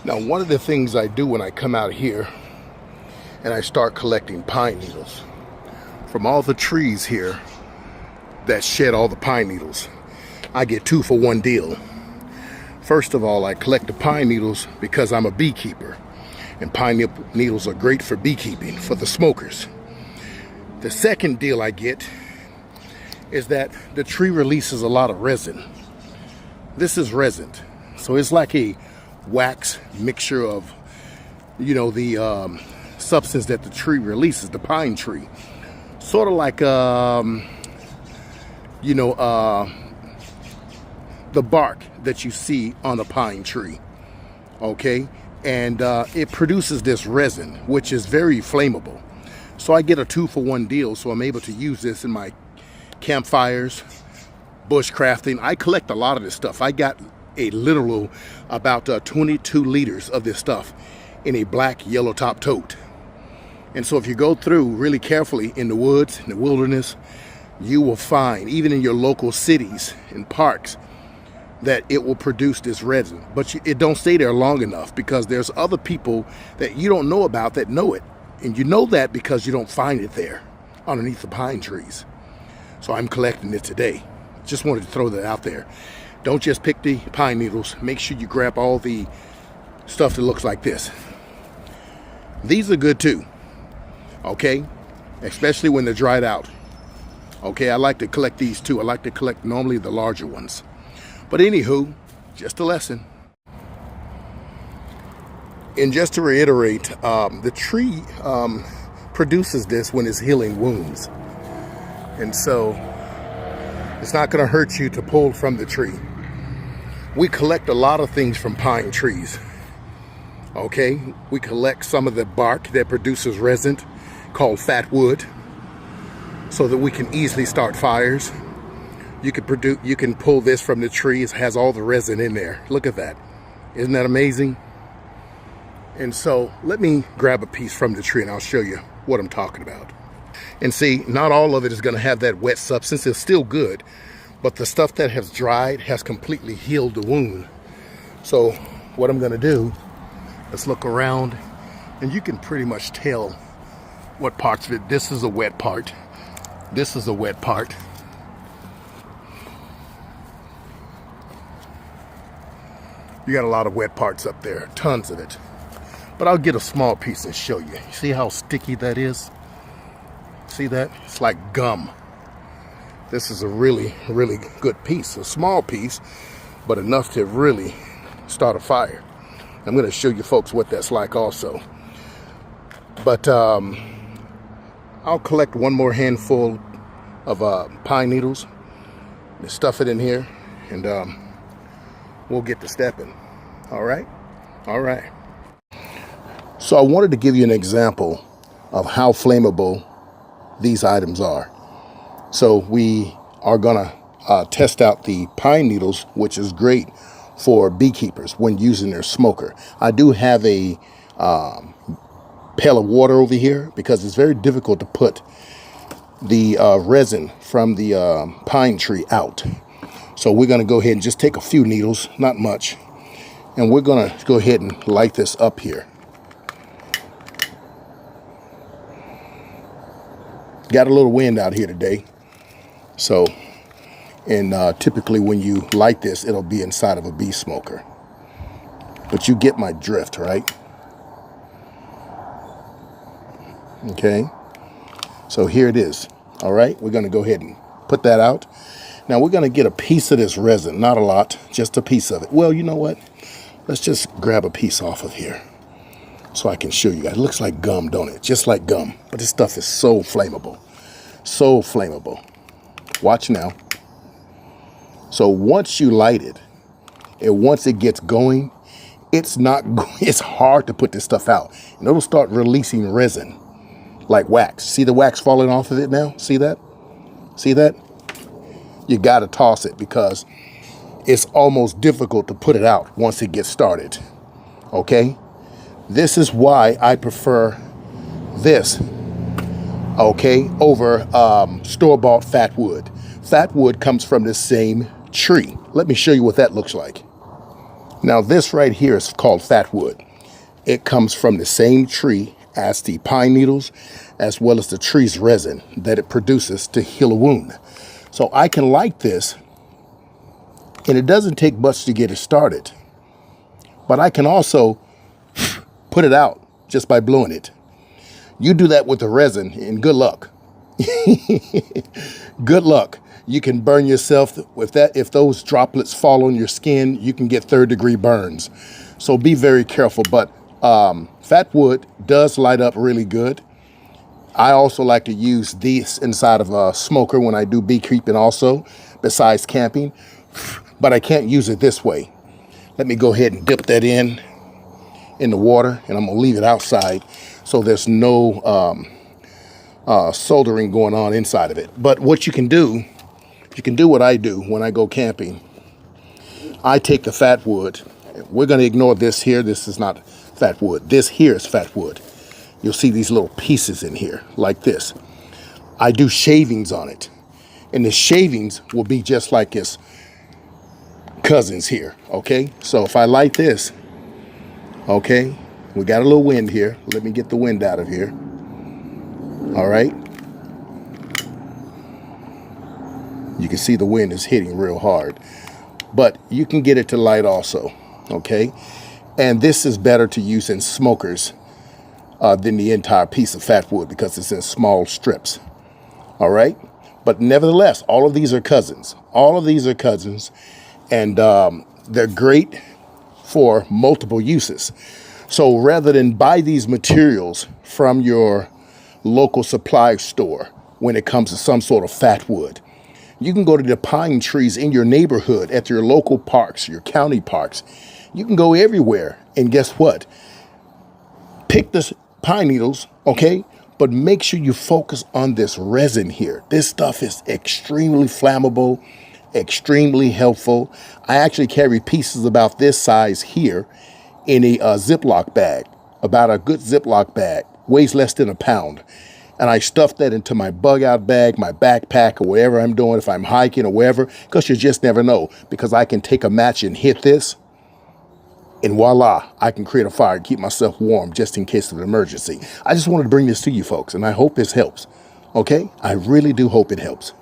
Now, one of the things I do when I come out here and I start collecting pine needles from all the trees here that shed all the pine needles, I get 2 for 1 deal. First of all, I collect the pine needles because I'm a beekeeper, and pine needles are great for beekeeping, for the smokers. The second deal I get is that the tree releases a lot of resin. This is resin, so it's like a wax mixture of, the substance that the tree releases, the pine tree. Sort of like, the bark that you see on a pine tree, okay? And it produces this resin, which is very flammable. So I get a 2 for 1 deal, so I'm able to use this in my campfires, bushcrafting. I collect a lot of this stuff. I got a literal about 22 liters of this stuff in a black yellow top tote. And so if you go through really carefully in the woods, in the wilderness, you will find, even in your local cities and parks, that it will produce this resin. But it don't stay there long enough, because there's other people that you don't know about that know it. And you know that because you don't find it there underneath the pine trees. So I'm collecting it today. Just wanted to throw that out there. Don't just pick the pine needles. Make sure you grab all the stuff that looks like this. These are good too, okay? Especially when they're dried out. Okay, I like to collect these too. I like to collect normally the larger ones. But anywho, just a lesson. And just to reiterate, the tree produces this when it's healing wounds. And so it's not going to hurt you to pull from the tree. We collect a lot of things from pine trees. Okay, we collect some of the bark that produces resin called fat wood, so that we can easily start fires. You can pull this from the tree. It has all the resin in there. Look at that. Isn't that amazing? And so let me grab a piece from the tree and I'll show you what I'm talking about. And see, not all of it is going to have that wet substance. It's still good, but the stuff that has dried has completely healed the wound. So what I'm going to do, let's look around, and you can pretty much tell what parts of it. This is a wet part. This is a wet part. You got a lot of wet parts up there, tons of it. But I'll get a small piece and show you. See how sticky that is? See that? It's like gum. This is a really, really good piece. A small piece, but enough to really start a fire. I'm going to show you folks what that's like also. But I'll collect one more handful of pine needles and stuff it in here, and we'll get to stepping. All right? All right. So I wanted to give you an example of how flammable these items are. So we are gonna test out the pine needles, which is great for beekeepers when using their smoker. I do have a pail of water over here because it's very difficult to put the resin from the pine tree out. So we're gonna go ahead and just take a few needles, not much, and we're gonna go ahead and light this up here. Got a little wind out here today. So, and typically when you light this, it'll be inside of a bee smoker. But you get my drift, right? Okay. So here it is. All right. We're going to go ahead and put that out. Now we're going to get a piece of this resin. Not a lot, just a piece of it. Well, you know what? Let's just grab a piece off of here so I can show you guys. It looks like gum, don't it? Just like gum. But this stuff is so flammable. So flammable. Watch now. So once you light it, and once it gets going, it's hard to put this stuff out. And it'll start releasing resin like wax. See the wax falling off of it now? See that? See that? You got to toss it because it's almost difficult to put it out once it gets started. Okay? This is why I prefer this, okay, over store-bought fat wood. Fat wood comes from the same tree. Let me show you what that looks like. Now this right here is called fat wood. It comes from the same tree as the pine needles, as well as the tree's resin that it produces to heal a wound. So I can light this, and it doesn't take much to get it started. But I can also put it out just by blowing it. You do that with the resin, and good luck. Good luck. You can burn yourself with that. If those droplets fall on your skin, you can get third-degree burns. So be very careful. But fat wood does light up really good. I also like to use these inside of a smoker when I do beekeeping also, besides camping. But I can't use it this way. Let me go ahead and dip that in the water, and I'm gonna leave it outside so there's no soldering going on inside of it. But what you can do what I do when I go camping. I take the fat wood. We're gonna ignore this here. This is not fat wood. This here is fat wood. You'll see these little pieces in here like this. I do shavings on it, and the shavings will be just like its cousins here, okay? So if I light this, okay, we got a little wind here. Let me get the wind out of here. All right. You can see the wind is hitting real hard, but you can get it to light also, okay? And this is better to use in smokers than the entire piece of fat wood because it's in small strips, all right? But nevertheless, all of these are cousins. All of these are cousins, and they're great for multiple uses. So rather than buy these materials from your local supply store when it comes to some sort of fat wood, you can go to the pine trees in your neighborhood, at your local parks, your county parks. You can go everywhere, and guess what? Pick the pine needles, okay? But make sure you focus on this resin here. This stuff is extremely flammable, extremely helpful. I actually carry pieces about this size here in a Ziploc bag, about a good Ziploc bag, weighs less than a pound. And I stuff that into my bug out bag, my backpack, or whatever I'm doing, if I'm hiking or wherever, because you just never know. Because I can take a match and hit this, and voila, I can create a fire and keep myself warm just in case of an emergency. I just wanted to bring this to you folks, and I hope this helps. Okay? I really do hope it helps.